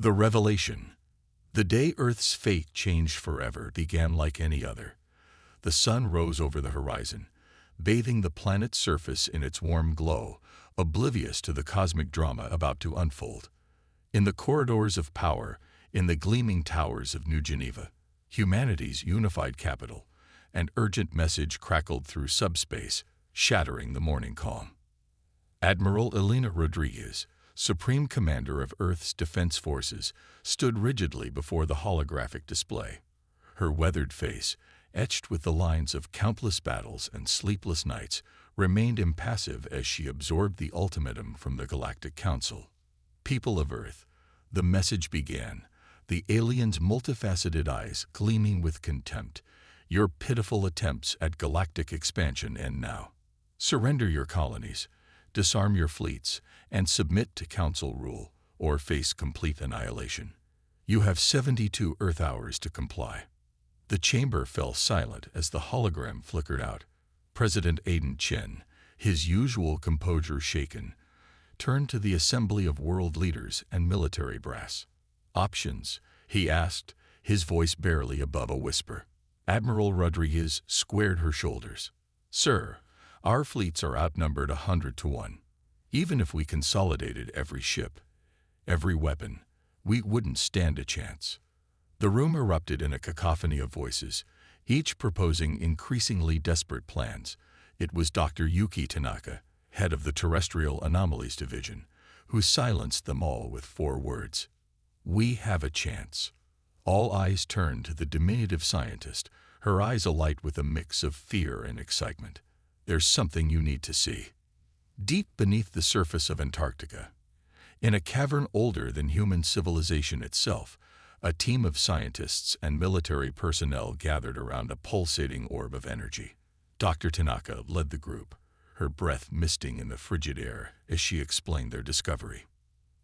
The revelation. The day Earth's fate changed forever began like any other. The sun rose over the horizon, bathing the planet's surface in its warm glow, oblivious to the cosmic drama about to unfold. In the corridors of power, in the gleaming towers of New Geneva, humanity's unified capital, an urgent message crackled through subspace, shattering the morning calm. Admiral Elena Rodriguez, Supreme Commander of Earth's Defense Forces, stood rigidly before the holographic display. Her weathered face, etched with the lines of countless battles and sleepless nights, remained impassive as she absorbed the ultimatum from the Galactic Council. People of Earth, the message began, the aliens' multifaceted eyes gleaming with contempt. Your pitiful attempts at galactic expansion end now. Surrender your colonies, disarm your fleets, and submit to Council rule, or face complete annihilation. You have 72 Earth hours to comply. The chamber fell silent as the hologram flickered out. President Aiden Chen, his usual composure shaken, turned to the assembly of world leaders and military brass. Options, he asked, his voice barely above a whisper. Admiral Rodriguez squared her shoulders. Sir, our fleets are outnumbered 100 to 1. Even if we consolidated every ship, every weapon, we wouldn't stand a chance. The room erupted in a cacophony of voices, each proposing increasingly desperate plans. It was Dr. Yuki Tanaka, head of the Terrestrial Anomalies Division, who silenced them all with 4 words. We have a chance. All eyes turned to the diminutive scientist, her eyes alight with a mix of fear and excitement. There's something you need to see. Deep beneath the surface of Antarctica, in a cavern older than human civilization itself, a team of scientists and military personnel gathered around a pulsating orb of energy. Dr. Tanaka led the group, her breath misting in the frigid air as she explained their discovery.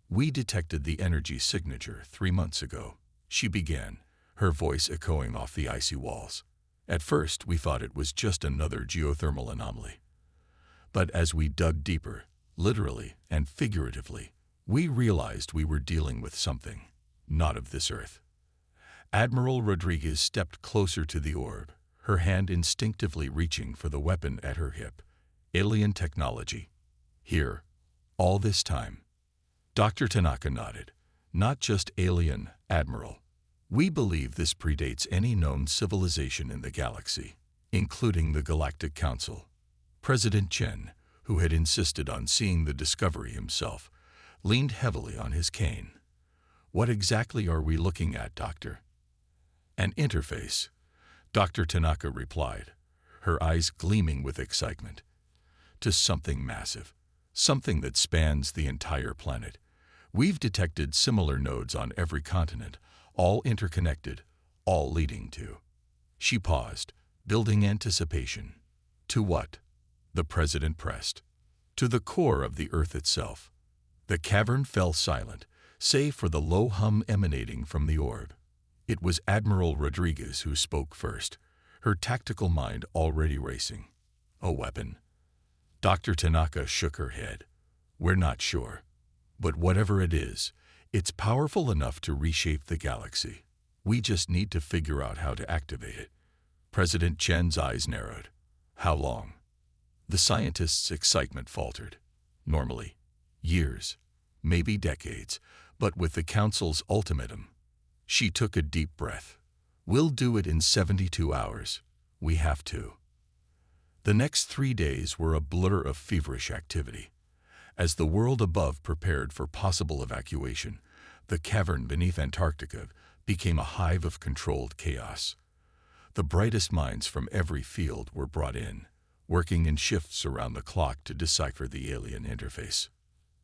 We detected the energy signature 3 months ago, she began, her voice echoing off the icy walls. At first, we thought it was just another geothermal anomaly. But as we dug deeper, literally and figuratively, we realized we were dealing with something not of this Earth. Admiral Rodriguez stepped closer to the orb, her hand instinctively reaching for the weapon at her hip. Alien technology. Here. All this time. Dr. Tanaka nodded. Not just alien, Admiral. We believe this predates any known civilization in the galaxy, including the Galactic Council. President Chen, who had insisted on seeing the discovery himself, leaned heavily on his cane. What exactly are we looking at, Doctor? An interface, Dr. Tanaka replied, her eyes gleaming with excitement. To something massive, something that spans the entire planet. We've detected similar nodes on every continent, all interconnected, all leading to. She paused, building anticipation. To what? The president pressed. To the core of the Earth itself. The cavern fell silent, save for the low hum emanating from the orb. It was Admiral Rodriguez who spoke first, her tactical mind already racing. A weapon? Dr. Tanaka shook her head. We're not sure. But whatever it is, it's powerful enough to reshape the galaxy. We just need to figure out how to activate it. President Chen's eyes narrowed. How long? The scientist's excitement faltered. Normally, years, maybe decades, but with the Council's ultimatum. She took a deep breath. We'll do it in 72 hours. We have to. The next 3 days were a blur of feverish activity. As the world above prepared for possible evacuation, the cavern beneath Antarctica became a hive of controlled chaos. The brightest minds from every field were brought in, working in shifts around the clock to decipher the alien interface.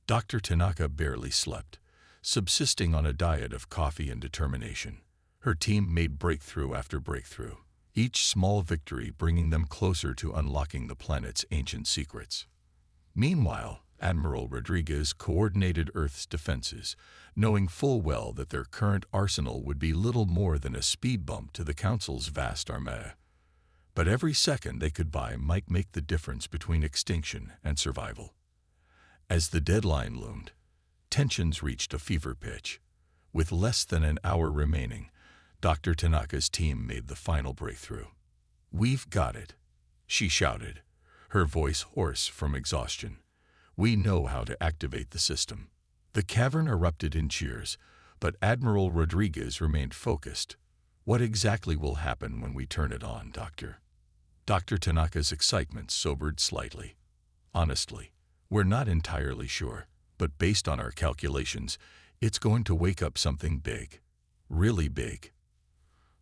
Dr. Tanaka barely slept, subsisting on a diet of coffee and determination. Her team made breakthrough after breakthrough, each small victory bringing them closer to unlocking the planet's ancient secrets. Meanwhile, Admiral Rodriguez coordinated Earth's defenses, knowing full well that their current arsenal would be little more than a speed bump to the Council's vast armada. But every second they could buy might make the difference between extinction and survival. As the deadline loomed, tensions reached a fever pitch. With less than an hour remaining, Dr. Tanaka's team made the final breakthrough. "We've got it," she shouted, her voice hoarse from exhaustion. "We know how to activate the system." The cavern erupted in cheers, but Admiral Rodriguez remained focused. "What exactly will happen when we turn it on, Doctor?" Dr. Tanaka's excitement sobered slightly. "Honestly, we're not entirely sure, but based on our calculations, it's going to wake up something big. Really big."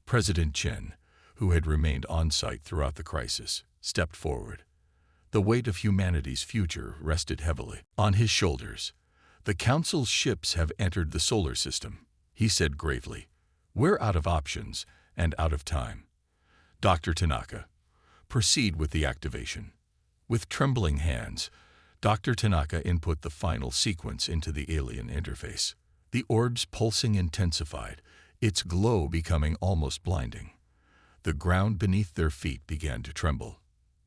President Chen, who had remained on-site throughout the crisis, stepped forward. The weight of humanity's future rested heavily on his shoulders. "The Council's ships have entered the solar system," he said gravely. "We're out of options and out of time. Dr. Tanaka, proceed with the activation." With trembling hands, Dr. Tanaka input the final sequence into the alien interface. The orb's pulsing intensified, its glow becoming almost blinding. The ground beneath their feet began to tremble.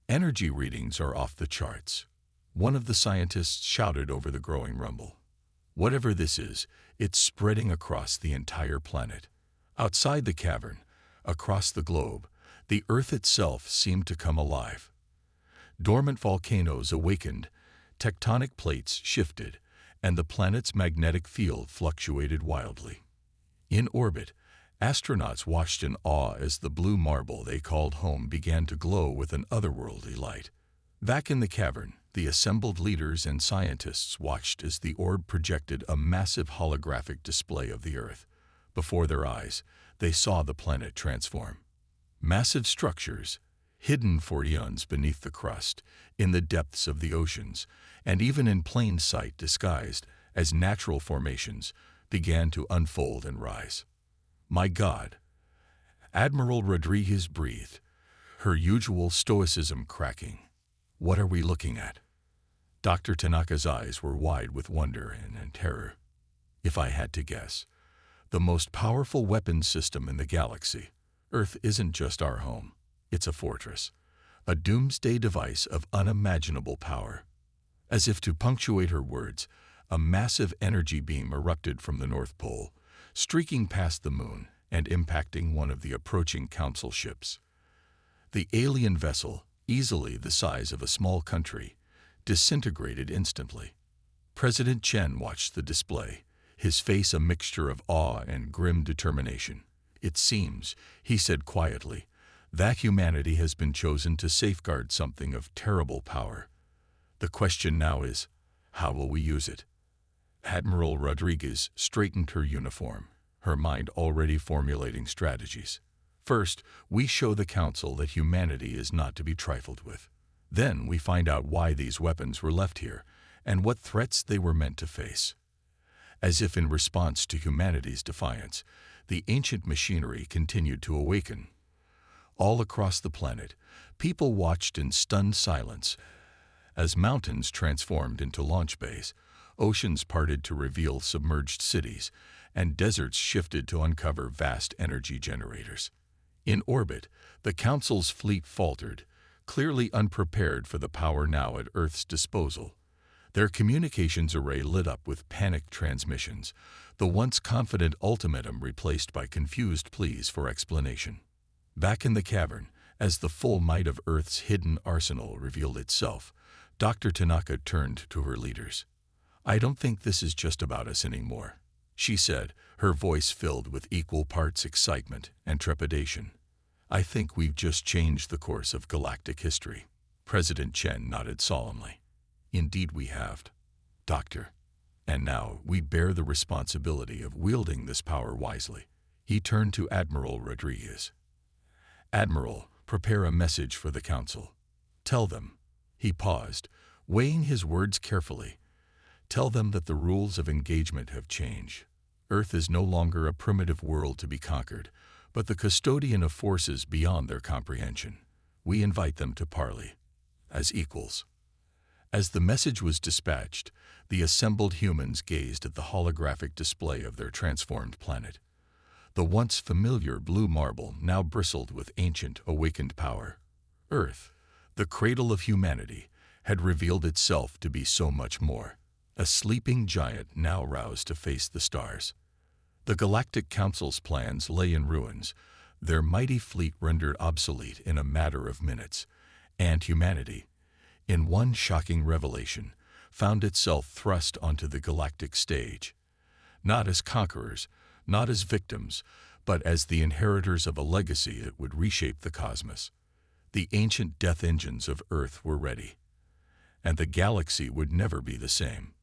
"Energy readings are off the charts," one of the scientists shouted over the growing rumble. "Whatever this is, it's spreading across the entire planet." Outside the cavern, across the globe, the Earth itself seemed to come alive. Dormant volcanoes awakened, tectonic plates shifted, and the planet's magnetic field fluctuated wildly. In orbit, astronauts watched in awe as the blue marble they called home began to glow with an otherworldly light. Back in the cavern, the assembled leaders and scientists watched as the orb projected a massive holographic display of the Earth. Before their eyes, they saw the planet transform. Massive structures, hidden for eons beneath the crust, in the depths of the oceans, and even in plain sight disguised as natural formations, began to unfold and rise. "My God!" Admiral Rodriguez breathed, her usual stoicism cracking. "What are we looking at?" Dr. Tanaka's eyes were wide with wonder and terror. "If I had to guess, the most powerful weapons system in the galaxy. Earth isn't just our home. It's a fortress, a doomsday device of unimaginable power." As if to punctuate her words, a massive energy beam erupted from the North Pole, streaking past the moon and impacting one of the approaching Council ships. The alien vessel, easily the size of a small country, disintegrated instantly. President Chen watched the display, his face a mixture of awe and grim determination. "It seems," he said quietly, "that humanity has been chosen to safeguard something of terrible power. The question now is, how will we use it?" Admiral Rodriguez straightened her uniform, her mind already formulating strategies. "First, we show the Council that humanity is not to be trifled with. Then we find out why these weapons were left here and what threats they were meant to face." As if in response to humanity's defiance, the ancient machinery continued to awaken. All across the planet, people watched in stunned silence as mountains transformed into launch bays, oceans parted to reveal submerged cities, and deserts shifted to uncover vast energy generators. In orbit, the Council's fleet faltered, clearly unprepared for the power now at Earth's disposal. Their communications array lit up with panicked transmissions, the once confident ultimatum replaced by confused pleas for explanation. Back in the cavern, as the full might of Earth's hidden arsenal revealed itself, Dr. Tanaka turned to her leaders. "I don't think this is just about us anymore," she said, her voice filled with equal parts excitement and trepidation. "I think we've just changed the course of galactic history." President Chen nodded solemnly. "Indeed we have, Doctor. And now we bear the responsibility of wielding this power wisely." He turned to Admiral Rodriguez. "Admiral, prepare a message for the Council. Tell them," he paused, weighing his words carefully, "tell them that the rules of engagement have changed. Earth is no longer a primitive world to be conquered, but the custodian of forces beyond their comprehension. We invite them to parley, as equals." As the message was dispatched, the assembled humans gazed at the holographic display of their transformed planet. The once familiar blue marble now bristled with ancient, awakened power. Earth, the cradle of humanity, had revealed itself to be so much more. A sleeping giant now roused to face the stars. The Galactic Council's plans lay in ruins, their mighty fleet rendered obsolete in a matter of minutes, and humanity, in one shocking revelation, found itself thrust onto the galactic stage, not as conquerors, not as victims, but as the inheritors of a legacy that would reshape the cosmos. The ancient death engines of Earth were ready, and the galaxy would never be the same.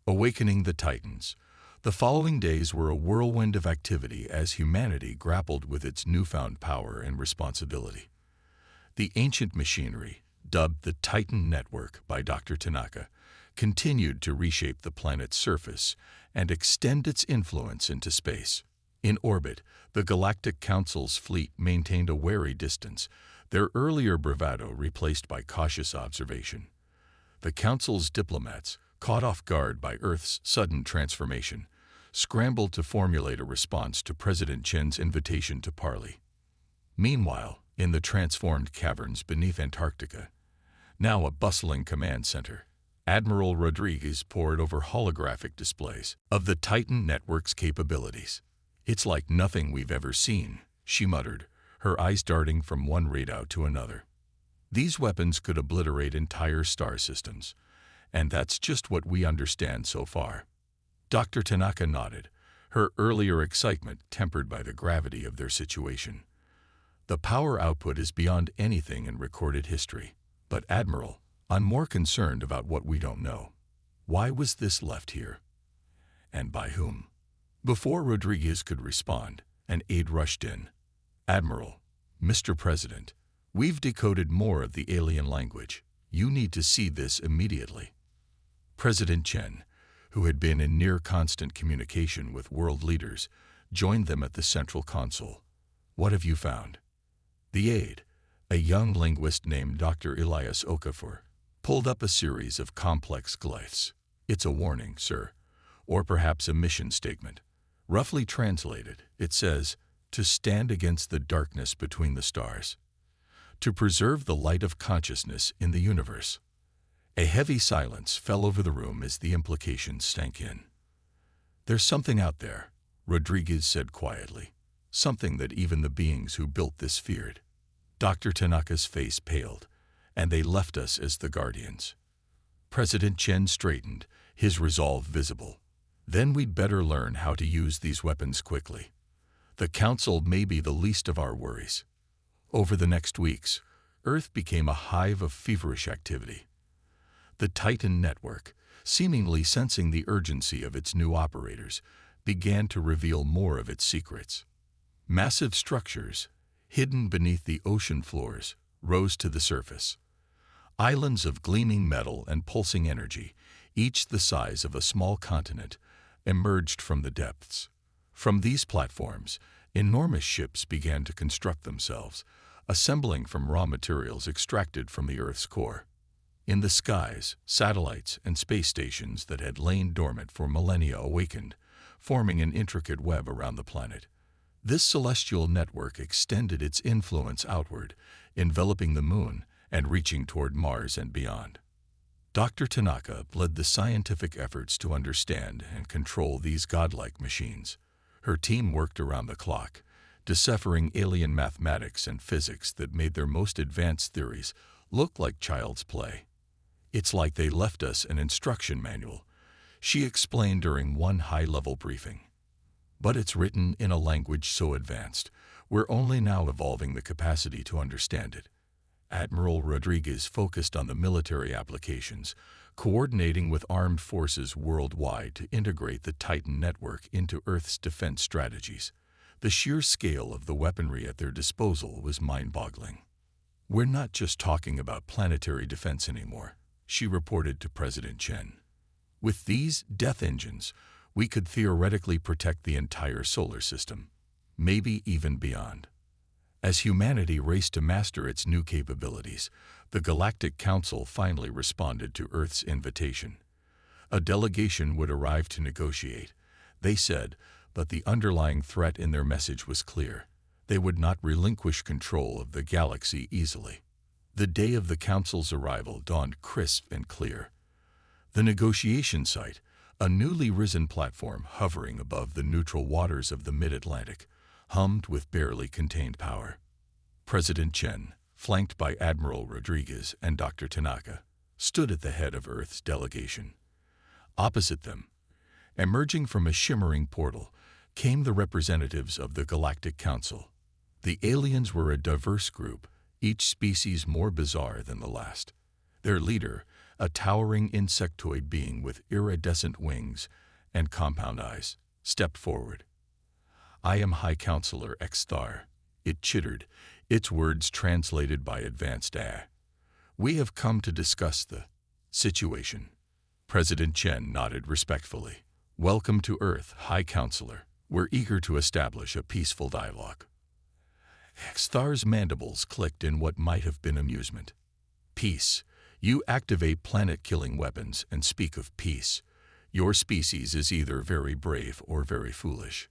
Awakening the Titans. The following days were a whirlwind of activity as humanity grappled with its newfound power and responsibility. The ancient machinery, dubbed the Titan Network by Dr. Tanaka, continued to reshape the planet's surface and extend its influence into space. In orbit, the Galactic Council's fleet maintained a wary distance, their earlier bravado replaced by cautious observation. The Council's diplomats, caught off guard by Earth's sudden transformation, scrambled to formulate a response to President Chen's invitation to parley. Meanwhile, in the transformed caverns beneath Antarctica, now a bustling command center, Admiral Rodriguez pored over holographic displays of the Titan Network's capabilities. "It's like nothing we've ever seen," she muttered, her eyes darting from one readout to another. These weapons could obliterate entire star systems, and that's just what we understand so far. Dr. Tanaka nodded, her earlier excitement tempered by the gravity of their situation. The power output is beyond anything in recorded history. But Admiral, I'm more concerned about what we don't know. Why was this left here? And by whom? Before Rodriguez could respond, an aide rushed in. "Admiral, Mr. President, we've decoded more of the alien language. You need to see this immediately." President Chen, who had been in near constant communication with world leaders, joined them at the central console. "What have you found?" The aide, a young linguist named Dr. Elias Okafor, pulled up a series of complex glyphs. "It's a warning, sir, or perhaps a mission statement. Roughly translated, it says, to stand against the darkness between the stars, to preserve the light of consciousness in the universe." A heavy silence fell over the room as the implications sank in. "There's something out there," Rodriguez said quietly, "something that even the beings who built this feared." Dr. Tanaka's face paled, and they left us as the guardians. President Chen straightened, his resolve visible. "Then we'd better learn how to use these weapons quickly. The Council may be the least of our worries." Over the next weeks, Earth became a hive of feverish activity. The Titan Network, seemingly sensing the urgency of its new operators, began to reveal more of its secrets. Massive structures, hidden beneath the ocean floors, rose to the surface. Islands of gleaming metal and pulsing energy, each the size of a small continent, emerged from the depths. From these platforms, enormous ships began to construct themselves, assembling from raw materials extracted from the Earth's core. In the skies, satellites and space stations that had lain dormant for millennia awakened, forming an intricate web around the planet. This celestial network extended its influence outward, enveloping the moon and reaching toward Mars and beyond. Dr. Tanaka led the scientific efforts to understand and control these godlike machines. Her team worked around the clock, deciphering alien mathematics and physics that made their most advanced theories look like child's play. "It's like they left us an instruction manual," she explained during one high-level briefing. "But it's written in a language so advanced, we're only now evolving the capacity to understand it." Admiral Rodriguez focused on the military applications, coordinating with armed forces worldwide to integrate the Titan network into Earth's defense strategies. The sheer scale of the weaponry at their disposal was mind-boggling. "We're not just talking about planetary defense anymore," she reported to President Chen. "With these death engines, we could theoretically protect the entire solar system, maybe even beyond." As humanity raced to master its new capabilities, the Galactic Council finally responded to Earth's invitation. A delegation would arrive to negotiate, they said, but the underlying threat in their message was clear. They would not relinquish control of the galaxy easily. The day of the Council's arrival dawned crisp and clear. The negotiation site, A newly risen platform hovering above the neutral waters of the mid-Atlantic hummed with barely contained power. President Chen, flanked by Admiral Rodriguez and Dr. Tanaka, stood at the head of Earth's delegation. Opposite them, emerging from a shimmering portal, came the representatives of the Galactic Council. The aliens were a diverse group, each species more bizarre than the last. Their leader, a towering insectoid being with iridescent wings and compound eyes, stepped forward. "I am High Counselor Xthar," it chittered, its words translated by advanced A. "We have come to discuss the situation." President Chen nodded respectfully. "Welcome to Earth, High Counselor. We're eager to establish a peaceful dialogue." Xthar's mandibles clicked in what might have been amusement. "Peace. You activate planet-killing weapons and speak of peace. Your species is either very brave or very foolish."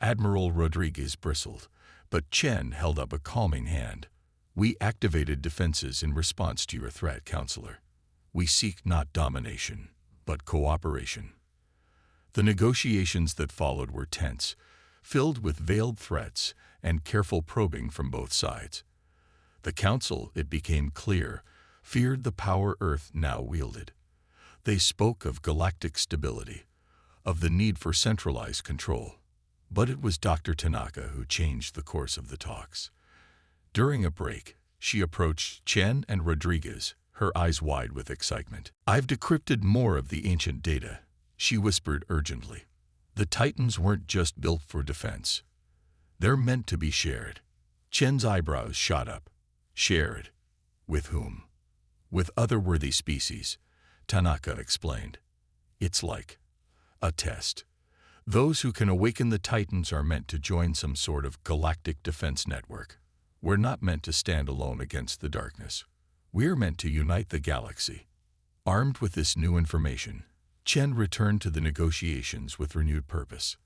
Admiral Rodriguez bristled, but Chen held up a calming hand. "We activated defenses in response to your threat, Counselor. We seek not domination, but cooperation." The negotiations that followed were tense, filled with veiled threats and careful probing from both sides. The Council, it became clear, feared the power Earth now wielded. They spoke of galactic stability, of the need for centralized control. But it was Dr. Tanaka who changed the course of the talks. During a break, she approached Chen and Rodriguez, her eyes wide with excitement. "I've decrypted more of the ancient data," she whispered urgently. "The Titans weren't just built for defense. They're meant to be shared." Chen's eyebrows shot up. "Shared? With whom?" "With other worthy species," Tanaka explained. "It's like a test. Those who can awaken the Titans are meant to join some sort of galactic defense network. We're not meant to stand alone against the darkness. We're meant to unite the galaxy." Armed with this new information, Chen returned to the negotiations with renewed purpose.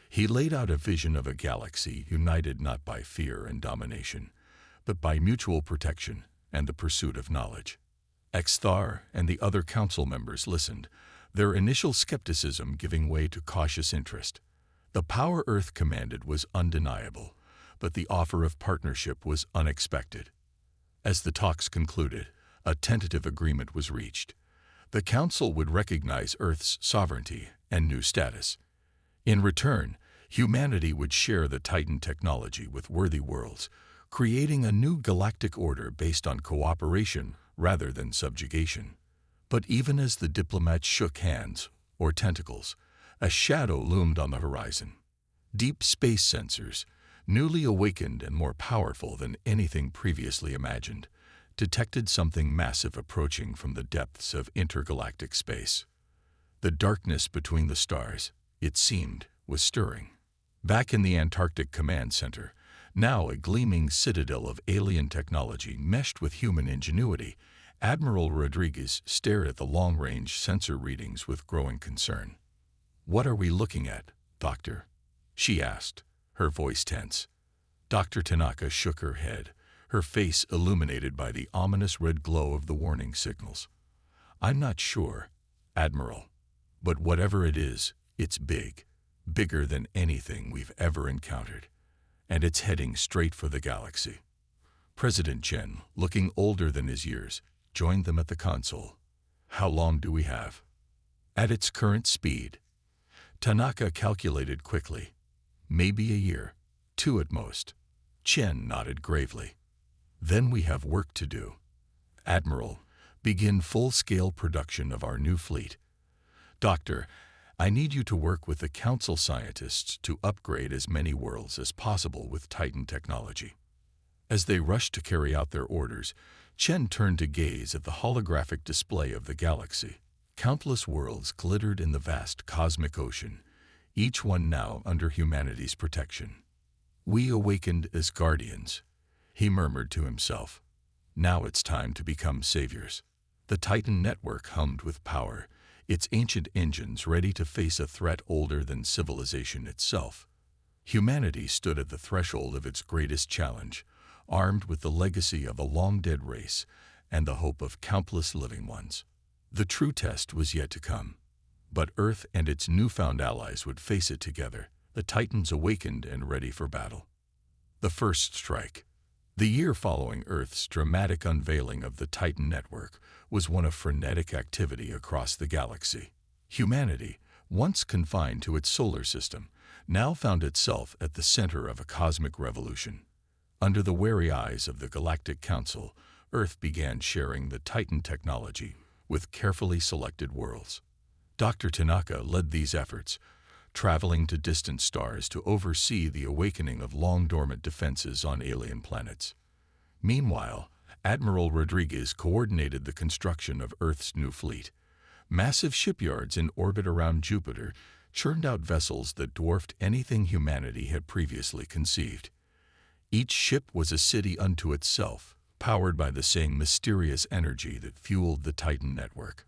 He laid out a vision of a galaxy united not by fear and domination, but by mutual protection and the pursuit of knowledge. Xthar and the other council members listened, their initial skepticism giving way to cautious interest. The power Earth commanded was undeniable, but the offer of partnership was unexpected. As the talks concluded, a tentative agreement was reached. The Council would recognize Earth's sovereignty and new status. In return, humanity would share the Titan technology with worthy worlds, creating a new galactic order based on cooperation rather than subjugation. But even as the diplomats shook hands, or tentacles, a shadow loomed on the horizon. Deep space sensors, newly awakened and more powerful than anything previously imagined, detected something massive approaching from the depths of intergalactic space. The darkness between the stars, it seemed, was stirring. Back in the Antarctic Command Center, now a gleaming citadel of alien technology meshed with human ingenuity, Admiral Rodriguez stared at the long-range sensor readings with growing concern. "What are we looking at, Doctor?" she asked, her voice tense. Dr. Tanaka shook her head, her face illuminated by the ominous red glow of the warning signals. "I'm not sure, Admiral, but whatever it is, it's big, bigger than anything we've ever encountered, and it's heading straight for the galaxy." President Chen, looking older than his years, joined them at the console. "How long do we have?" "At its current speed," Tanaka calculated quickly. "Maybe a year, 2 at most." Chen nodded gravely. "Then we have work to do. Admiral, begin full-scale production of our new fleet. Doctor, I need you to work with the Council scientists to upgrade as many worlds as possible with Titan technology." As they rushed to carry out their orders, Chen turned to gaze at the holographic display of the galaxy. Countless worlds glittered in the vast cosmic ocean, each one now under humanity's protection. "We awakened as guardians," he murmured to himself. "Now it's time to become saviors." The Titan network hummed with power, its ancient engines ready to face a threat older than civilization itself. Humanity stood at the threshold of its greatest challenge, armed with the legacy of a long-dead race and the hope of countless living ones. The true test was yet to come. But Earth and its newfound allies would face it together, the Titans awakened and ready for battle. The first strike. The year following Earth's dramatic unveiling of the Titan network was one of frenetic activity across the galaxy. Humanity, once confined to its solar system, now found itself at the center of a cosmic revolution. Under the wary eyes of the Galactic Council, Earth began sharing the Titan technology with carefully selected worlds. Dr. Tanaka led these efforts, traveling to distant stars to oversee the awakening of long-dormant defenses on alien planets. Meanwhile, Admiral Rodriguez coordinated the construction of Earth's new fleet. Massive shipyards in orbit around Jupiter churned out vessels that dwarfed anything humanity had previously conceived. Each ship was a city unto itself, powered by the same mysterious energy that fueled the Titan network.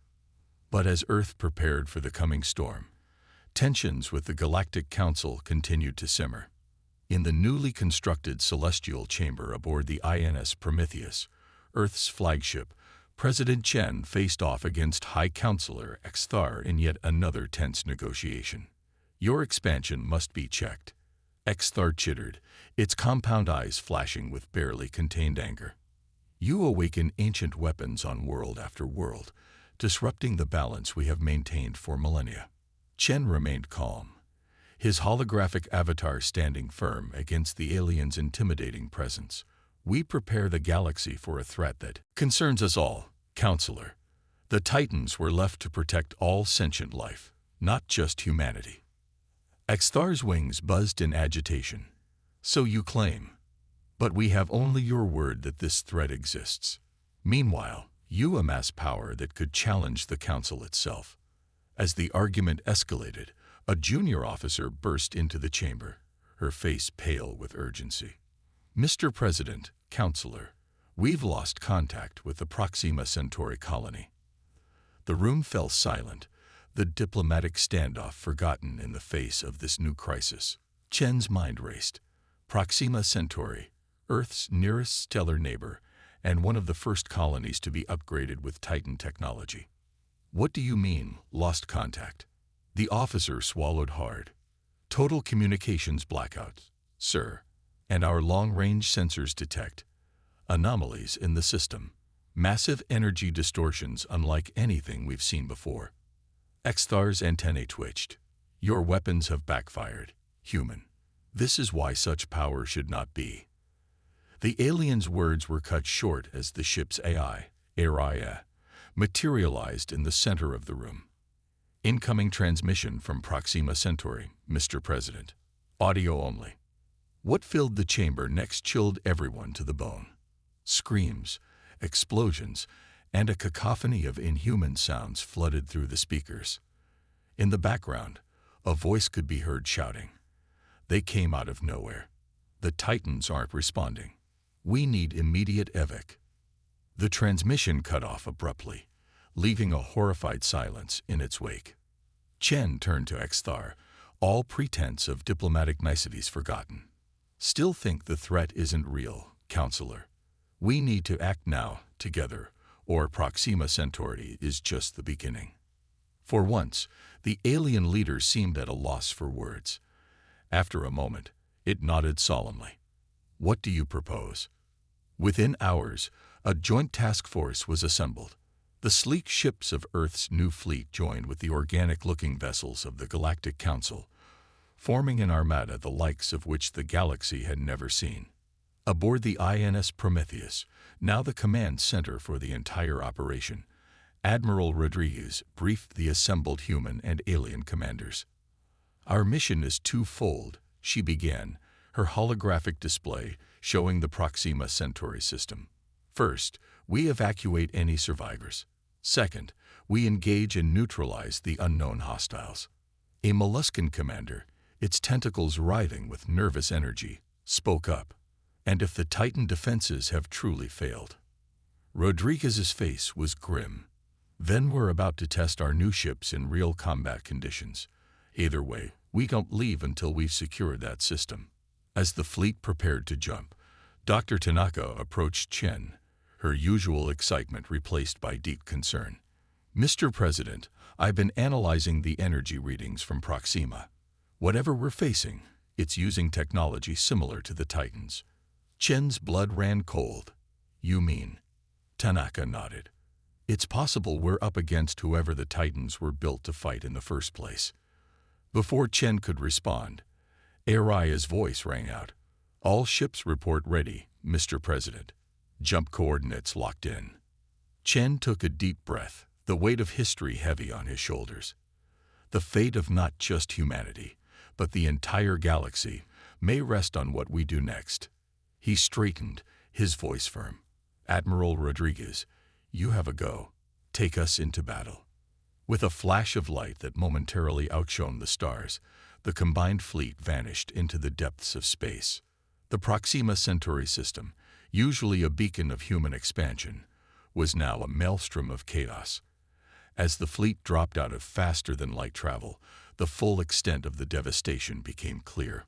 But as Earth prepared for the coming storm, tensions with the Galactic Council continued to simmer. In the newly constructed celestial chamber aboard the INS Prometheus, Earth's flagship, President Chen faced off against High Counselor Exthar in yet another tense negotiation. "Your expansion must be checked," Exthar chittered, its compound eyes flashing with barely contained anger. "You awaken ancient weapons on world after world, disrupting the balance we have maintained for millennia." Chen remained calm, his holographic avatar standing firm against the alien's intimidating presence. "We prepare the galaxy for a threat that concerns us all, Counselor. The Titans were left to protect all sentient life, not just humanity." Exthar's wings buzzed in agitation. "So you claim. But we have only your word that this threat exists. Meanwhile, you amass power that could challenge the Council itself." As the argument escalated, a junior officer burst into the chamber, her face pale with urgency. "Mr. President, Counselor, we've lost contact with the Proxima Centauri colony." The room fell silent, the diplomatic standoff forgotten in the face of this new crisis. Chen's mind raced. Proxima Centauri, Earth's nearest stellar neighbor, and one of the first colonies to be upgraded with Titan technology. "What do you mean, lost contact?" The officer swallowed hard. "Total communications blackout, sir, and our long-range sensors detect anomalies in the system. Massive energy distortions unlike anything we've seen before." Exthar's antennae twitched. "Your weapons have backfired, human. This is why such power should not be." The alien's words were cut short as the ship's AI, Araya, materialized in the center of the room. "Incoming transmission from Proxima Centauri, Mr. President. Audio only." What filled the chamber next chilled everyone to the bone. Screams, explosions, and a cacophony of inhuman sounds flooded through the speakers. In the background, a voice could be heard shouting. "They came out of nowhere. The Titans aren't responding. We need immediate evac." The transmission cut off abruptly, leaving a horrified silence in its wake. Chen turned to Exthar, all pretense of diplomatic niceties forgotten. "Still think the threat isn't real, Counselor. We need to act now, together, or Proxima Centauri is just the beginning." For once, the alien leader seemed at a loss for words. After a moment, it nodded solemnly. "What do you propose?" Within hours, a joint task force was assembled. The sleek ships of Earth's new fleet joined with the organic-looking vessels of the Galactic Council, forming an armada the likes of which the galaxy had never seen. Aboard the INS Prometheus, now the command center for the entire operation, Admiral Rodriguez briefed the assembled human and alien commanders. "Our mission is twofold," she began, her holographic display showing the Proxima Centauri system. "First, we evacuate any survivors. Second, we engage and neutralize the unknown hostiles." A molluscan commander, its tentacles writhing with nervous energy, spoke up. "And if the Titan defenses have truly failed?" Rodriguez's face was grim. "Then we're about to test our new ships in real combat conditions. Either way, we don't leave until we've secured that system." As the fleet prepared to jump, Dr. Tanaka approached Chen, her usual excitement replaced by deep concern. Mr. President, I've been analyzing the energy readings from Proxima. Whatever we're facing, it's using technology similar to the Titans. Chen's blood ran cold. You mean? Tanaka nodded. It's possible we're up against whoever the Titans were built to fight in the first place. Before Chen could respond, Araya's voice rang out. All ships report ready, Mr. President. Jump coordinates locked in. Chen took a deep breath, the weight of history heavy on his shoulders. The fate of not just humanity, but the entire galaxy, may rest on what we do next. He straightened, his voice firm. Admiral Rodriguez, you have a go. Take us into battle. With a flash of light that momentarily outshone the stars, the combined fleet vanished into the depths of space. The Proxima Centauri system, usually a beacon of human expansion, was now a maelstrom of chaos. As the fleet dropped out of faster-than-light travel, the full extent of the devastation became clear.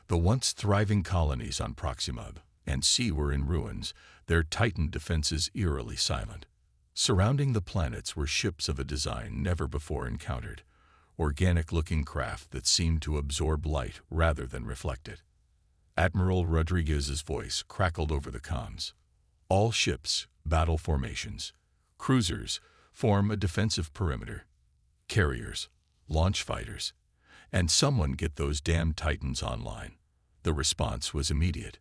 The once thriving colonies on Proxima and C were in ruins, their Titan defenses eerily silent. Surrounding the planets were ships of a design never before encountered, organic-looking craft that seemed to absorb light rather than reflect it. Admiral Rodriguez's voice crackled over the comms. All ships, battle formations. Cruisers, form a defensive perimeter. Carriers, launch fighters. And someone get those damn Titans online. The response was immediate.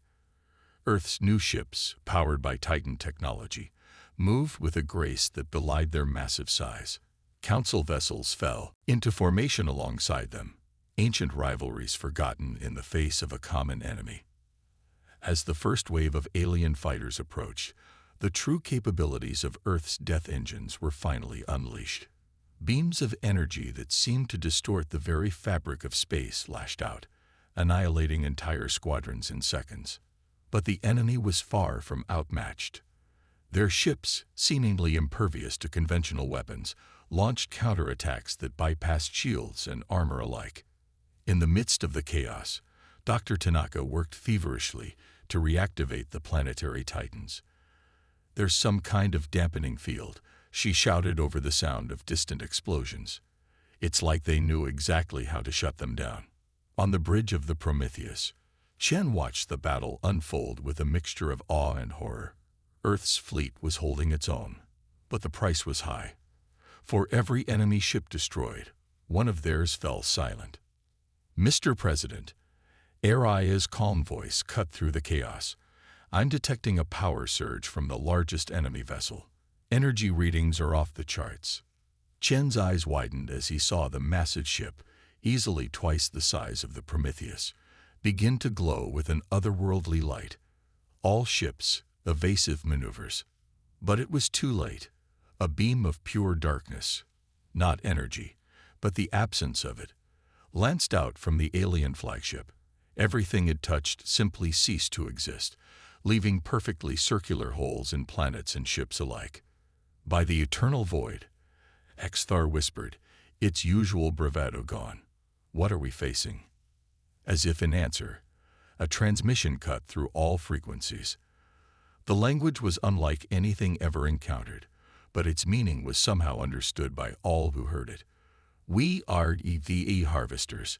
Earth's new ships, powered by Titan technology, moved with a grace that belied their massive size. Council vessels fell into formation alongside them, ancient rivalries forgotten in the face of a common enemy. As the first wave of alien fighters approached, the true capabilities of Earth's death engines were finally unleashed. Beams of energy that seemed to distort the very fabric of space lashed out, annihilating entire squadrons in seconds. But the enemy was far from outmatched. Their ships, seemingly impervious to conventional weapons, launched counterattacks that bypassed shields and armor alike. In the midst of the chaos, Dr. Tanaka worked feverishly to reactivate the planetary Titans. There's some kind of dampening field, she shouted over the sound of distant explosions. It's like they knew exactly how to shut them down. On the bridge of the Prometheus, Chen watched the battle unfold with a mixture of awe and horror. Earth's fleet was holding its own, but the price was high. For every enemy ship destroyed, one of theirs fell silent. Mr. President, Araya's calm voice cut through the chaos. I'm detecting a power surge from the largest enemy vessel. Energy readings are off the charts. Chen's eyes widened as he saw the massive ship, easily twice the size of the Prometheus, begin to glow with an otherworldly light. All ships, evasive maneuvers. But it was too late. A beam of pure darkness, not energy, but the absence of it, lanced out from the alien flagship. Everything it touched simply ceased to exist, leaving perfectly circular holes in planets and ships alike. By the eternal void, Hexthar whispered, its usual bravado gone. What are we facing? As if in answer, a transmission cut through all frequencies. The language was unlike anything ever encountered, but its meaning was somehow understood by all who heard it. We are EVE harvesters.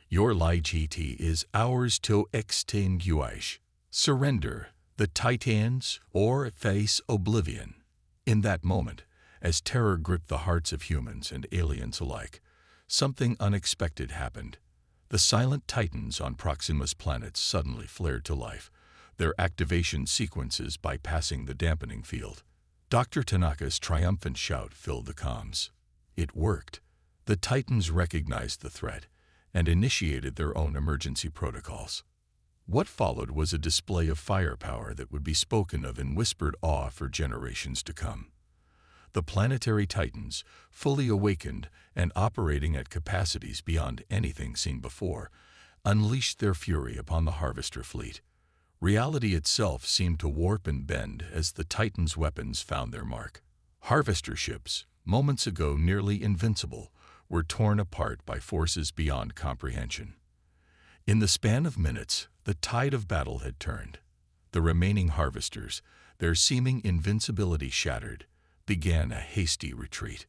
Your light is ours to extinguish. Surrender, the Titans, or face oblivion. In that moment, as terror gripped the hearts of humans and aliens alike, something unexpected happened. The silent Titans on Proxima's planets suddenly flared to life, their activation sequences bypassing the dampening field. Dr. Tanaka's triumphant shout filled the comms. It worked. The Titans recognized the threat and initiated their own emergency protocols. What followed was a display of firepower that would be spoken of in whispered awe for generations to come. The planetary Titans, fully awakened and operating at capacities beyond anything seen before, unleashed their fury upon the harvester fleet. Reality itself seemed to warp and bend as the Titans' weapons found their mark. Harvester ships, moments ago nearly invincible, were torn apart by forces beyond comprehension. In the span of minutes, the tide of battle had turned. The remaining harvesters, their seeming invincibility shattered, began a hasty retreat.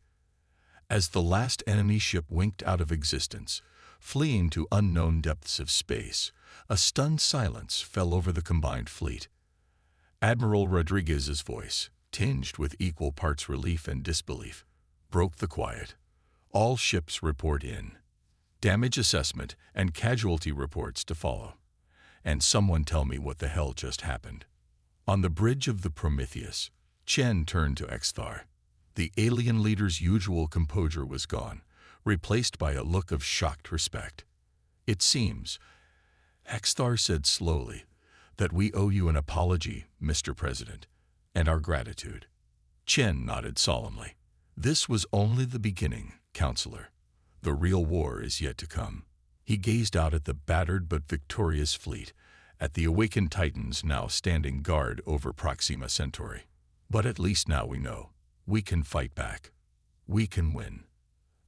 As the last enemy ship winked out of existence, fleeing to unknown depths of space, a stunned silence fell over the combined fleet. Admiral Rodriguez's voice, tinged with equal parts relief and disbelief, broke the quiet. All ships report in. Damage assessment and casualty reports to follow. And someone tell me what the hell just happened. On the bridge of the Prometheus, Chen turned to Exthar. The alien leader's usual composure was gone, replaced by a look of shocked respect. "It seems," Exthar said slowly, "that we owe you an apology, Mr. President, and our gratitude." Chen nodded solemnly. "This was only the beginning, Counselor. The real war is yet to come." He gazed out at the battered but victorious fleet, at the awakened Titans now standing guard over Proxima Centauri. "But at least now we know. We can fight back. We can win."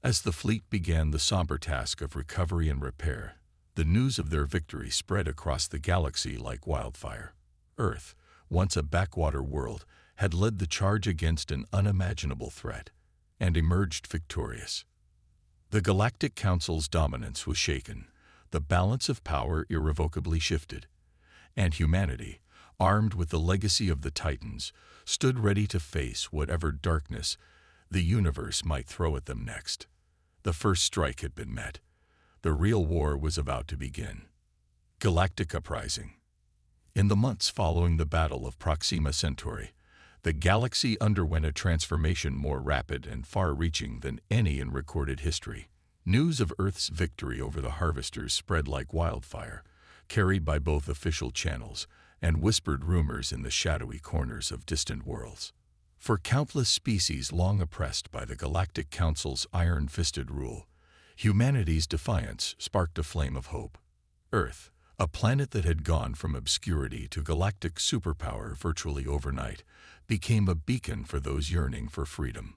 As the fleet began the somber task of recovery and repair, the news of their victory spread across the galaxy like wildfire. Earth, once a backwater world, had led the charge against an unimaginable threat, and emerged victorious. The Galactic Council's dominance was shaken, the balance of power irrevocably shifted, and humanity, armed with the legacy of the Titans, stood ready to face whatever darkness the universe might throw at them next. The first strike had been met. The real war was about to begin. Galactic Uprising. In the months following the Battle of Proxima Centauri, the galaxy underwent a transformation more rapid and far-reaching than any in recorded history. News of Earth's victory over the Harvesters spread like wildfire, carried by both official channels and whispered rumors in the shadowy corners of distant worlds. For countless species long oppressed by the Galactic Council's iron-fisted rule, humanity's defiance sparked a flame of hope. Earth, a planet that had gone from obscurity to galactic superpower virtually overnight, became a beacon for those yearning for freedom.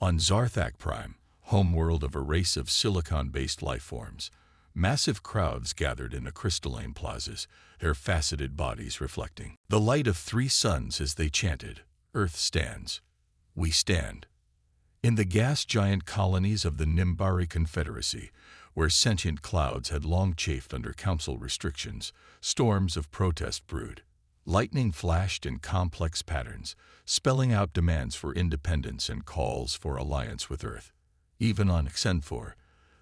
On Zarthak Prime, homeworld of a race of silicon-based lifeforms, massive crowds gathered in the crystalline plazas, their faceted bodies reflecting the light of three suns as they chanted, "Earth stands. We stand." In the gas-giant colonies of the Nimbari Confederacy, where sentient clouds had long chafed under council restrictions, storms of protest brewed. Lightning flashed in complex patterns, spelling out demands for independence and calls for alliance with Earth. Even on Xenfor,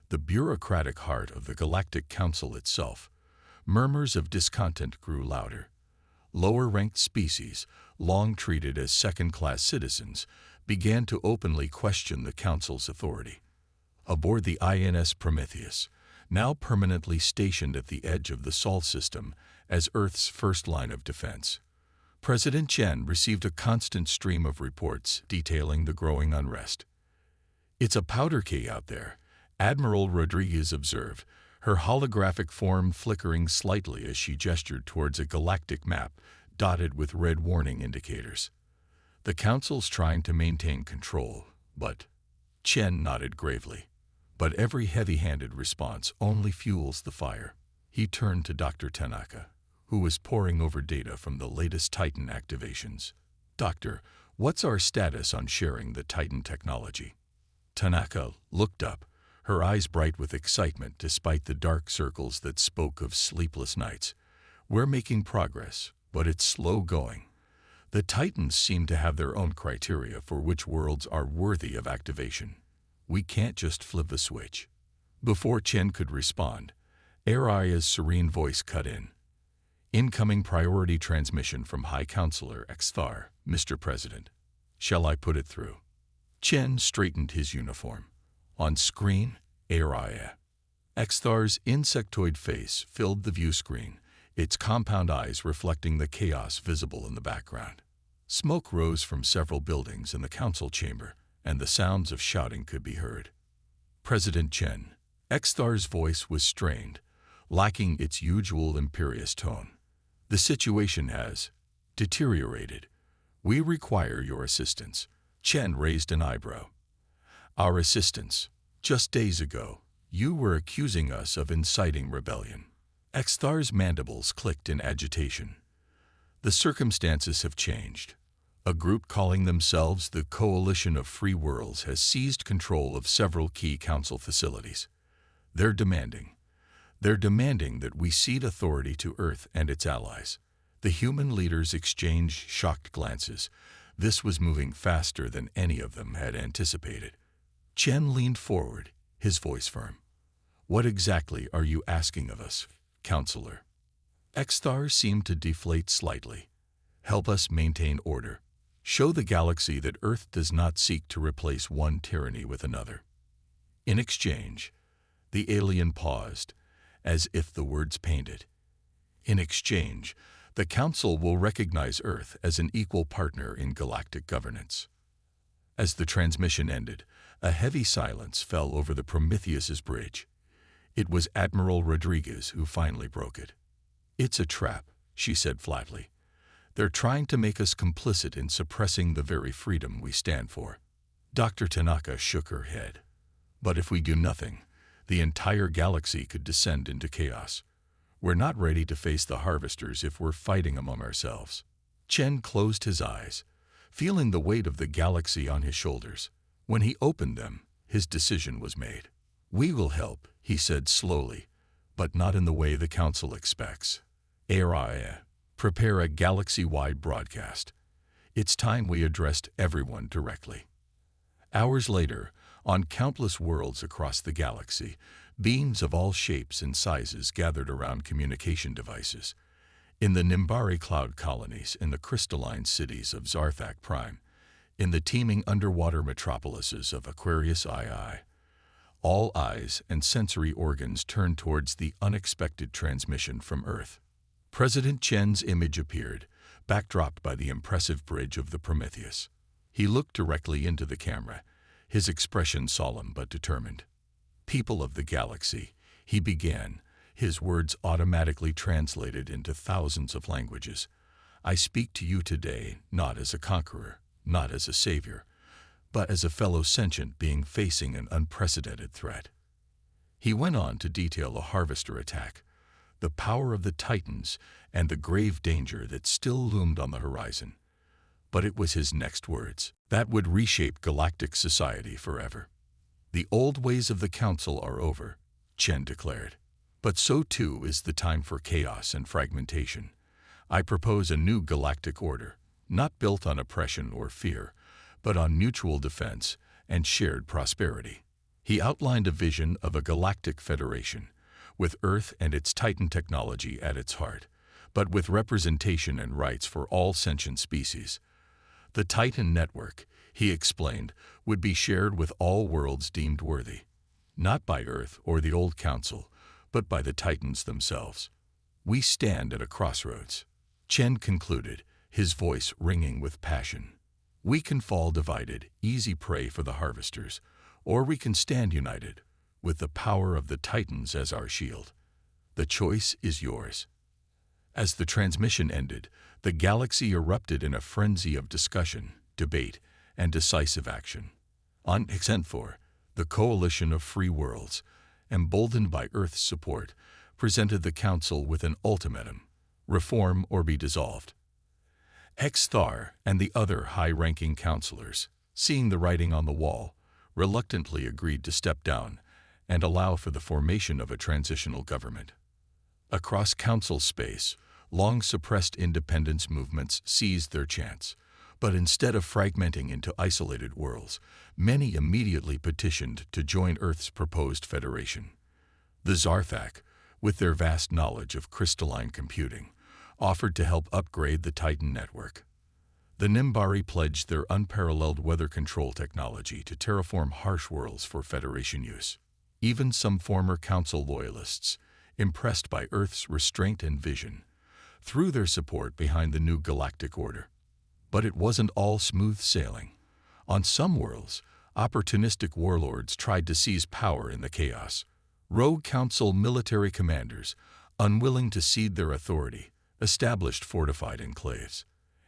the bureaucratic heart of the Galactic Council itself, murmurs of discontent grew louder. Lower-ranked species, long treated as second-class citizens, began to openly question the Council's authority. Aboard the INS Prometheus, now permanently stationed at the edge of the Sol system as Earth's first line of defense, President Chen received a constant stream of reports detailing the growing unrest. "It's a powder keg out there," Admiral Rodriguez observed, her holographic form flickering slightly as she gestured towards a galactic map dotted with red warning indicators. "The Council's trying to maintain control, but—" Chen nodded gravely. "But every heavy-handed response only fuels the fire." He turned to Dr. Tanaka, who was poring over data from the latest Titan activations. "Doctor, what's our status on sharing the Titan technology?" Tanaka looked up, her eyes bright with excitement despite the dark circles that spoke of sleepless nights. "We're making progress, but it's slow going. The Titans seem to have their own criteria for which worlds are worthy of activation. We can't just flip a switch." Before Chen could respond, Aria's serene voice cut in. "Incoming priority transmission from High Counselor Exthar, Mr. President. Shall I put it through?" Chen straightened his uniform. On screen, Aria. Exthar's insectoid face filled the view screen, its compound eyes reflecting the chaos visible in the background. Smoke rose from several buildings in the council chamber, and the sounds of shouting could be heard. "President Chen." Exthar's voice was strained, lacking its usual imperious tone. "The situation has deteriorated. We require your assistance." Chen raised an eyebrow. "Our assistance? Just days ago, you were accusing us of inciting rebellion." Exthar's mandibles clicked in agitation. "The circumstances have changed. A group calling themselves the Coalition of Free Worlds has seized control of several key council facilities. They're demanding that we cede authority to Earth and its allies. The human leaders exchanged shocked glances. This was moving faster than any of them had anticipated. Chen leaned forward, his voice firm. "What exactly are you asking of us, Counselor?" Exthar seemed to deflate slightly. "Help us maintain order. Show the galaxy that Earth does not seek to replace one tyranny with another." In exchange, the alien paused, as if the words painted. "In exchange, the Council will recognize Earth as an equal partner in galactic governance." As the transmission ended, a heavy silence fell over the Prometheus's bridge. It was Admiral Rodriguez who finally broke it. "It's a trap," she said flatly. "They're trying to make us complicit in suppressing the very freedom we stand for." Dr. Tanaka shook her head. "But if we do nothing, the entire galaxy could descend into chaos. We're not ready to face the harvesters if we're fighting among ourselves." Chen closed his eyes, feeling the weight of the galaxy on his shoulders. When he opened them, his decision was made. "We will help," he said slowly, "but not in the way the Council expects. Prepare a galaxy-wide broadcast. It's time we addressed everyone directly." Hours later, on countless worlds across the galaxy, beings of all shapes and sizes gathered around communication devices. In the Nimbari cloud colonies, in the crystalline cities of Zarthak Prime, in the teeming underwater metropolises of Aquarius II, all eyes and sensory organs turned towards the unexpected transmission from Earth. President Chen's image appeared, backdropped by the impressive bridge of the Prometheus. He looked directly into the camera, his expression solemn but determined. "People of the galaxy," he began, his words automatically translated into thousands of languages. "I speak to you today not as a conqueror, not as a savior, but as a fellow sentient being facing an unprecedented threat." He went on to detail a harvester attack, the power of the Titans, and the grave danger that still loomed on the horizon. But it was his next words that would reshape galactic society forever. "The old ways of the Council are over," Chen declared. "But so too is the time for chaos and fragmentation. I propose a new galactic order, not built on oppression or fear, but on mutual defense and shared prosperity." He outlined a vision of a galactic federation, with Earth and its Titan technology at its heart, but with representation and rights for all sentient species. The Titan network, he explained, would be shared with all worlds deemed worthy, not by Earth or the old Council, but by the Titans themselves. "We stand at a crossroads," Chen concluded, his voice ringing with passion. "We can fall divided, easy prey for the harvesters, or we can stand united, with the power of the Titans as our shield. The choice is yours." As the transmission ended, the galaxy erupted in a frenzy of discussion, debate, and decisive action. On HFY, the Coalition of Free Worlds, emboldened by Earth's support, presented the Council with an ultimatum: reform or be dissolved. Exthar and the other high-ranking counselors, seeing the writing on the wall, reluctantly agreed to step down and allow for the formation of a transitional government. Across Council space, long-suppressed independence movements seized their chance, but instead of fragmenting into isolated worlds, many immediately petitioned to join Earth's proposed federation. The Zarthak, with their vast knowledge of crystalline computing, offered to help upgrade the Titan network. The Nimbari pledged their unparalleled weather control technology to terraform harsh worlds for Federation use. Even some former Council loyalists, impressed by Earth's restraint and vision, threw their support behind the new galactic order. But it wasn't all smooth sailing. On some worlds, opportunistic warlords tried to seize power in the chaos. Rogue Council military commanders, unwilling to cede their authority, established fortified enclaves.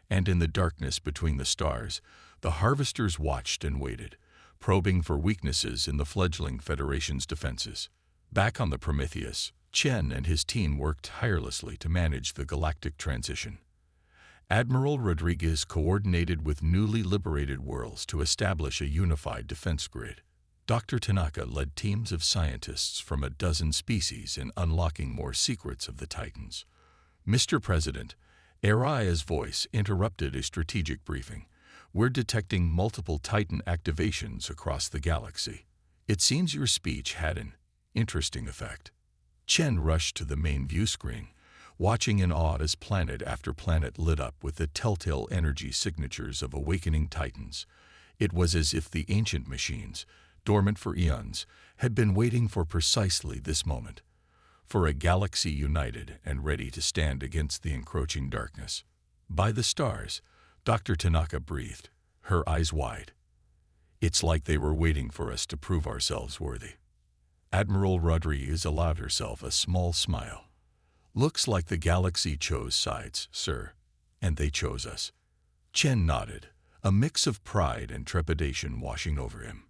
And in the darkness between the stars, the harvesters watched and waited, probing for weaknesses in the fledgling Federation's defenses. Back on the Prometheus, Chen and his team worked tirelessly to manage the galactic transition. Admiral Rodriguez coordinated with newly liberated worlds to establish a unified defense grid. Dr. Tanaka led teams of scientists from a dozen species in unlocking more secrets of the Titans. Mr. President, Araya's voice interrupted a strategic briefing. We're detecting multiple Titan activations across the galaxy. It seems your speech had an interesting effect. Chen rushed to the main view screen, watching in awe as planet after planet lit up with the telltale energy signatures of awakening Titans. It was as if the ancient machines, dormant for eons, had been waiting for precisely this moment, for a galaxy united and ready to stand against the encroaching darkness. By the stars, Dr. Tanaka breathed, her eyes wide. It's like they were waiting for us to prove ourselves worthy. Admiral Rodriguez allowed herself a small smile. Looks like the galaxy chose sides, sir, and they chose us. Chen nodded, a mix of pride and trepidation washing over him.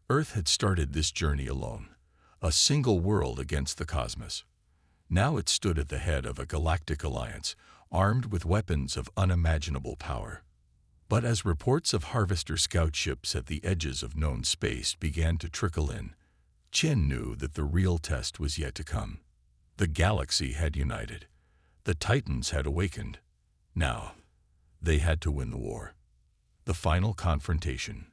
Earth had started this journey alone, a single world against the cosmos. Now it stood at the head of a galactic alliance, armed with weapons of unimaginable power. But as reports of Harvester scout ships at the edges of known space began to trickle in, Chen knew that the real test was yet to come. The galaxy had united. The Titans had awakened. Now, they had to win the war. The final confrontation.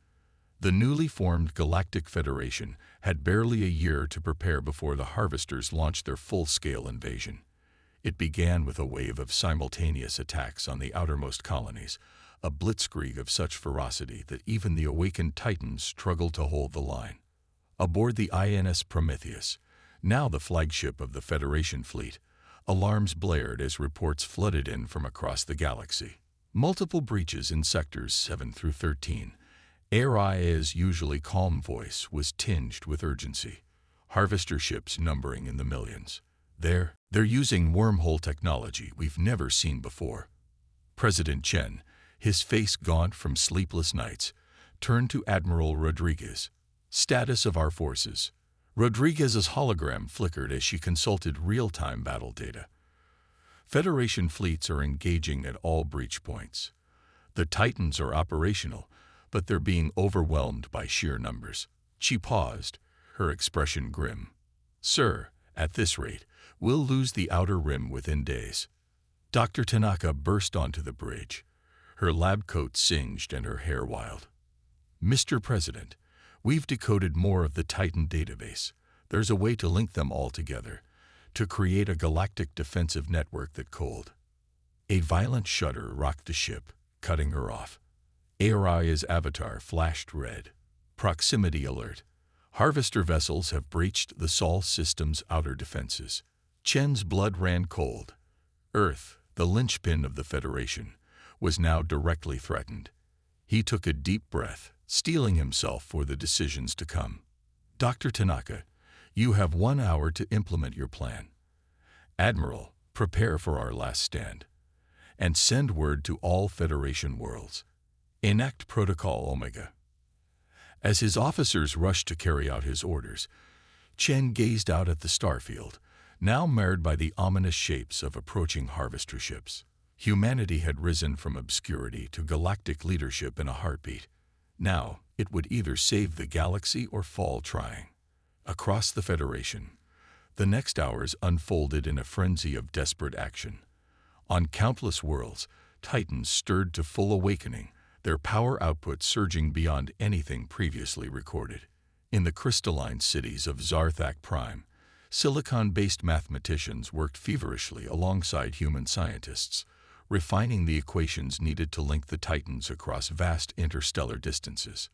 The newly formed Galactic Federation had barely a year to prepare before the Harvesters launched their full-scale invasion. It began with a wave of simultaneous attacks on the outermost colonies, a blitzkrieg of such ferocity that even the awakened Titans struggled to hold the line. Aboard the INS Prometheus, now the flagship of the Federation fleet, alarms blared as reports flooded in from across the galaxy. Multiple breaches in sectors 7 through 13. Araya's usually calm voice was tinged with urgency. Harvester ships numbering in the millions. They're using wormhole technology we've never seen before. President Chen, his face gaunt from sleepless nights, turned to Admiral Rodriguez. Status of our forces. Rodriguez's hologram flickered as she consulted real-time battle data. Federation fleets are engaging at all breach points. The Titans are operational, but they're being overwhelmed by sheer numbers. She paused, her expression grim. Sir, at this rate, we'll lose the outer rim within days. Dr. Tanaka burst onto the bridge, her lab coat singed and her hair wild. Mr. President, we've decoded more of the Titan database. There's a way to link them all together, to create a galactic defensive network that cold. A violent shudder rocked the ship, cutting her off. Araya's avatar flashed red. Proximity alert. Harvester vessels have breached the Sol system's outer defenses. Chen's blood ran cold. Earth, the linchpin of the Federation, was now directly threatened. He took a deep breath, steeling himself for the decisions to come. Dr. Tanaka, you have 1 hour to implement your plan. Admiral, prepare for our last stand. And send word to all Federation worlds. Enact Protocol Omega. As his officers rushed to carry out his orders, Chen gazed out at the starfield, now marred by the ominous shapes of approaching harvester ships. Humanity had risen from obscurity to galactic leadership in a heartbeat. Now, it would either save the galaxy or fall trying. Across the Federation, the next hours unfolded in a frenzy of desperate action. On countless worlds, Titans stirred to full awakening, their power output surging beyond anything previously recorded. In the crystalline cities of Zarthak Prime, silicon-based mathematicians worked feverishly alongside human scientists, refining the equations needed to link the Titans across vast interstellar distances.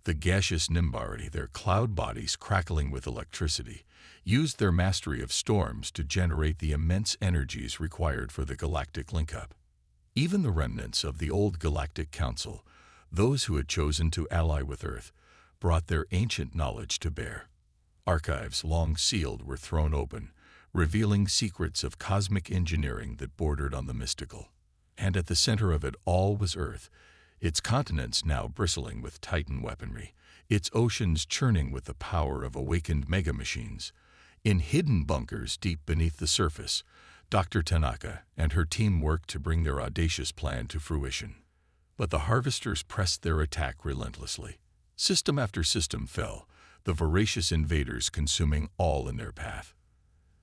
The gaseous Nimbari, their cloud bodies crackling with electricity, used their mastery of storms to generate the immense energies required for the galactic link-up. Even the remnants of the old Galactic Council, those who had chosen to ally with Earth, brought their ancient knowledge to bear. Archives long sealed were thrown open, revealing secrets of cosmic engineering that bordered on the mystical. And at the center of it all was Earth, its continents now bristling with Titan weaponry, its oceans churning with the power of awakened megamachines. In hidden bunkers deep beneath the surface, Dr. Tanaka and her team worked to bring their audacious plan to fruition. But the harvesters pressed their attack relentlessly. System after system fell, the voracious invaders consuming all in their path.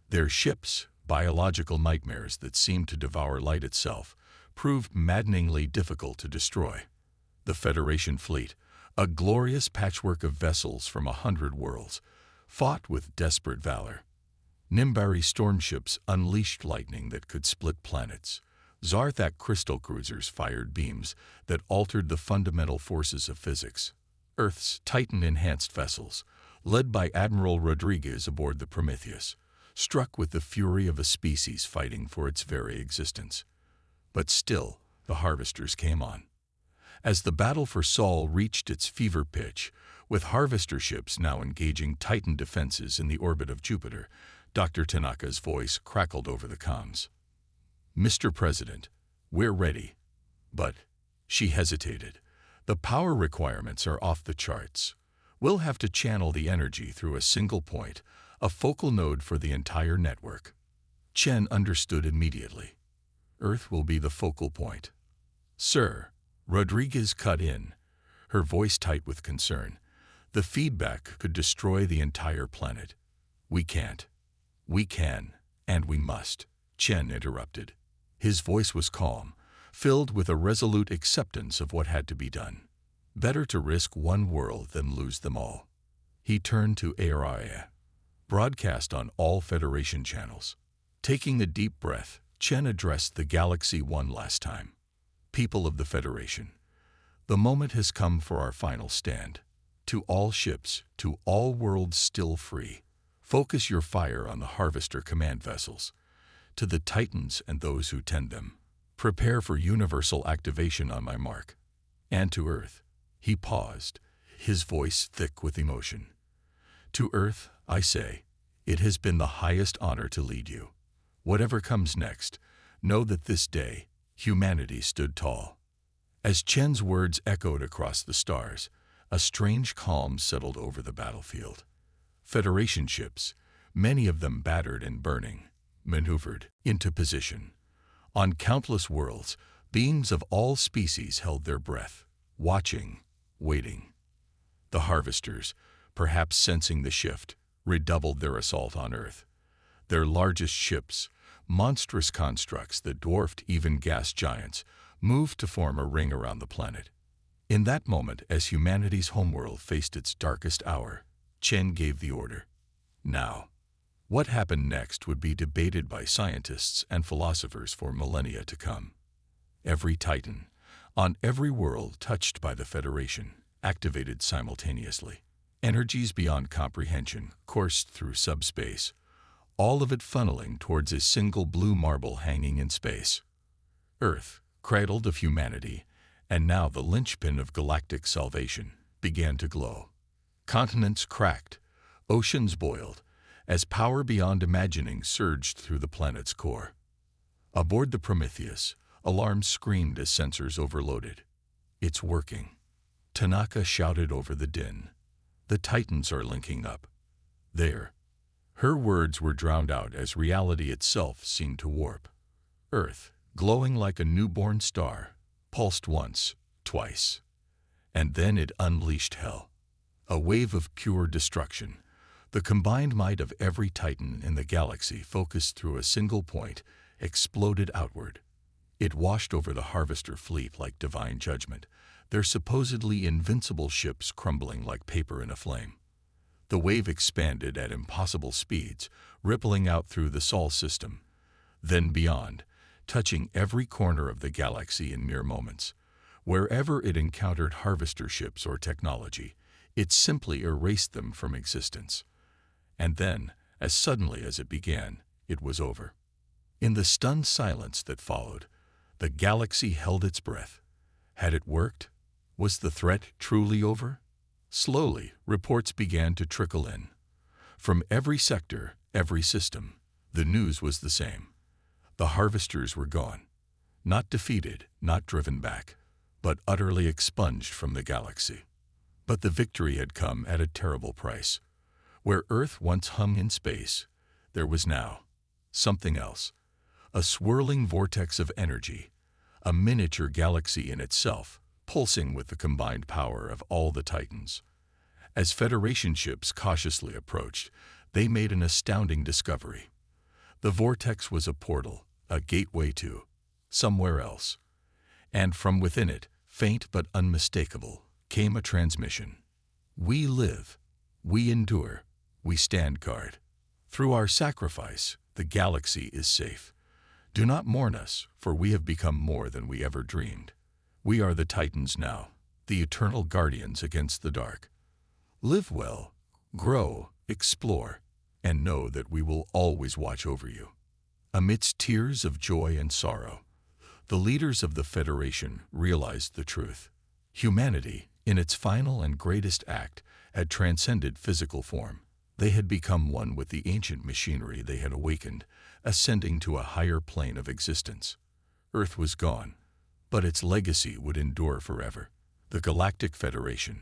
Their ships, biological nightmares that seemed to devour light itself, proved maddeningly difficult to destroy. The Federation fleet, a glorious patchwork of vessels from 100 worlds, fought with desperate valor. Nimbari storm ships unleashed lightning that could split planets. Zarthak crystal cruisers fired beams that altered the fundamental forces of physics. Earth's Titan-enhanced vessels, led by Admiral Rodriguez aboard the Prometheus, struck with the fury of a species fighting for its very existence. But still, the harvesters came on. As the battle for Sol reached its fever pitch, with harvester ships now engaging Titan defenses in the orbit of Jupiter, Dr. Tanaka's voice crackled over the comms. "Mr. President, we're ready." But she hesitated. "The power requirements are off the charts. We'll have to channel the energy through a single point, a focal node for the entire network." Chen understood immediately. "Earth will be the focal point." "Sir," Rodriguez cut in, her voice tight with concern. "The feedback could destroy the entire planet." "We can't." "We can, and we must," Chen interrupted. His voice was calm, filled with a resolute acceptance of what had to be done. Better to risk one world than lose them all. He turned to Araya, broadcast on all Federation channels. Taking a deep breath, Chen addressed the galaxy one last time. "People of the Federation, the moment has come for our final stand. To all ships, to all worlds still free, focus your fire on the Harvester command vessels. To the Titans and those who tend them, prepare for universal activation on my mark. And to Earth," he paused, his voice thick with emotion. "To Earth, I say, it has been the highest honor to lead you. Whatever comes next, know that this day, humanity stood tall." As Chen's words echoed across the stars, a strange calm settled over the battlefield. Federation ships, many of them battered and burning, maneuvered into position. On countless worlds, beings of all species held their breath, watching, waiting. The harvesters, perhaps sensing the shift, redoubled their assault on Earth. Their largest ships, monstrous constructs that dwarfed even gas giants, moved to form a ring around the planet. In that moment, as humanity's homeworld faced its darkest hour, Chen gave the order. Now, what happened next would be debated by scientists and philosophers for millennia to come. Every Titan, on every world touched by the Federation, activated simultaneously. Energies beyond comprehension coursed through subspace, all of it funneling towards a single blue marble hanging in space. Earth, cradled of humanity, and now the linchpin of galactic salvation, began to glow. Continents cracked, oceans boiled, as power beyond imagining surged through the planet's core. Aboard the Prometheus, alarms screamed as sensors overloaded. "It's working," Tanaka shouted over the din. "The Titans are linking up." There. Her words were drowned out as reality itself seemed to warp. Earth, glowing like a newborn star, pulsed once, twice. And then it unleashed hell. A wave of pure destruction. The combined might of every Titan in the galaxy focused through a single point, exploded outward. It washed over the Harvester fleet like divine judgment, their supposedly invincible ships crumbling like paper in a flame. The wave expanded at impossible speeds, rippling out through the Sol system, then beyond, touching every corner of the galaxy in mere moments. Wherever it encountered Harvester ships or technology, it simply erased them from existence. And then, as suddenly as it began, it was over. In the stunned silence that followed, the galaxy held its breath. Had it worked? Was the threat truly over? Slowly, reports began to trickle in. From every sector, every system, the news was the same. The Harvesters were gone. Not defeated, not driven back, but utterly expunged from the galaxy. But the victory had come at a terrible price. Where Earth once hung in space, there was now something else. a swirling vortex of energy, a miniature galaxy in itself, pulsing with the combined power of all the Titans. As Federation ships cautiously approached, they made an astounding discovery. The vortex was a portal, a gateway to somewhere else. And from within it, faint but unmistakable, came a transmission. We live, we endure, we stand guard. Through our sacrifice, the galaxy is safe. Do not mourn us, for we have become more than we ever dreamed. We are the Titans now, the eternal guardians against the dark. Live well, grow, explore, and know that we will always watch over you. Amidst tears of joy and sorrow, the leaders of the Federation realized the truth. Humanity, in its final and greatest act, had transcended physical form. They had become one with the ancient machinery they had awakened, ascending to a higher plane of existence. Earth was gone, but its legacy would endure forever. The Galactic Federation,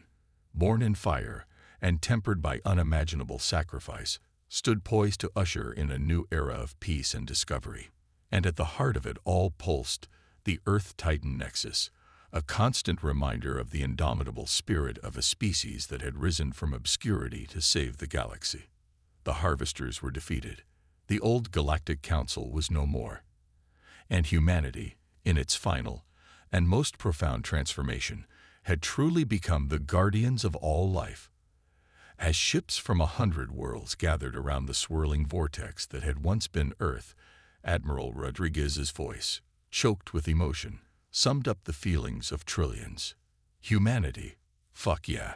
born in fire and tempered by unimaginable sacrifice, stood poised to usher in a new era of peace and discovery. And at the heart of it all pulsed the Earth-Titan nexus, a constant reminder of the indomitable spirit of a species that had risen from obscurity to save the galaxy. The Harvesters were defeated. The old Galactic Council was no more. And humanity, in its final and most profound transformation, had truly become the guardians of all life. As ships from 100 worlds gathered around the swirling vortex that had once been Earth, Admiral Rodriguez's voice, choked with emotion, summed up the feelings of trillions. Humanity, fuck yeah.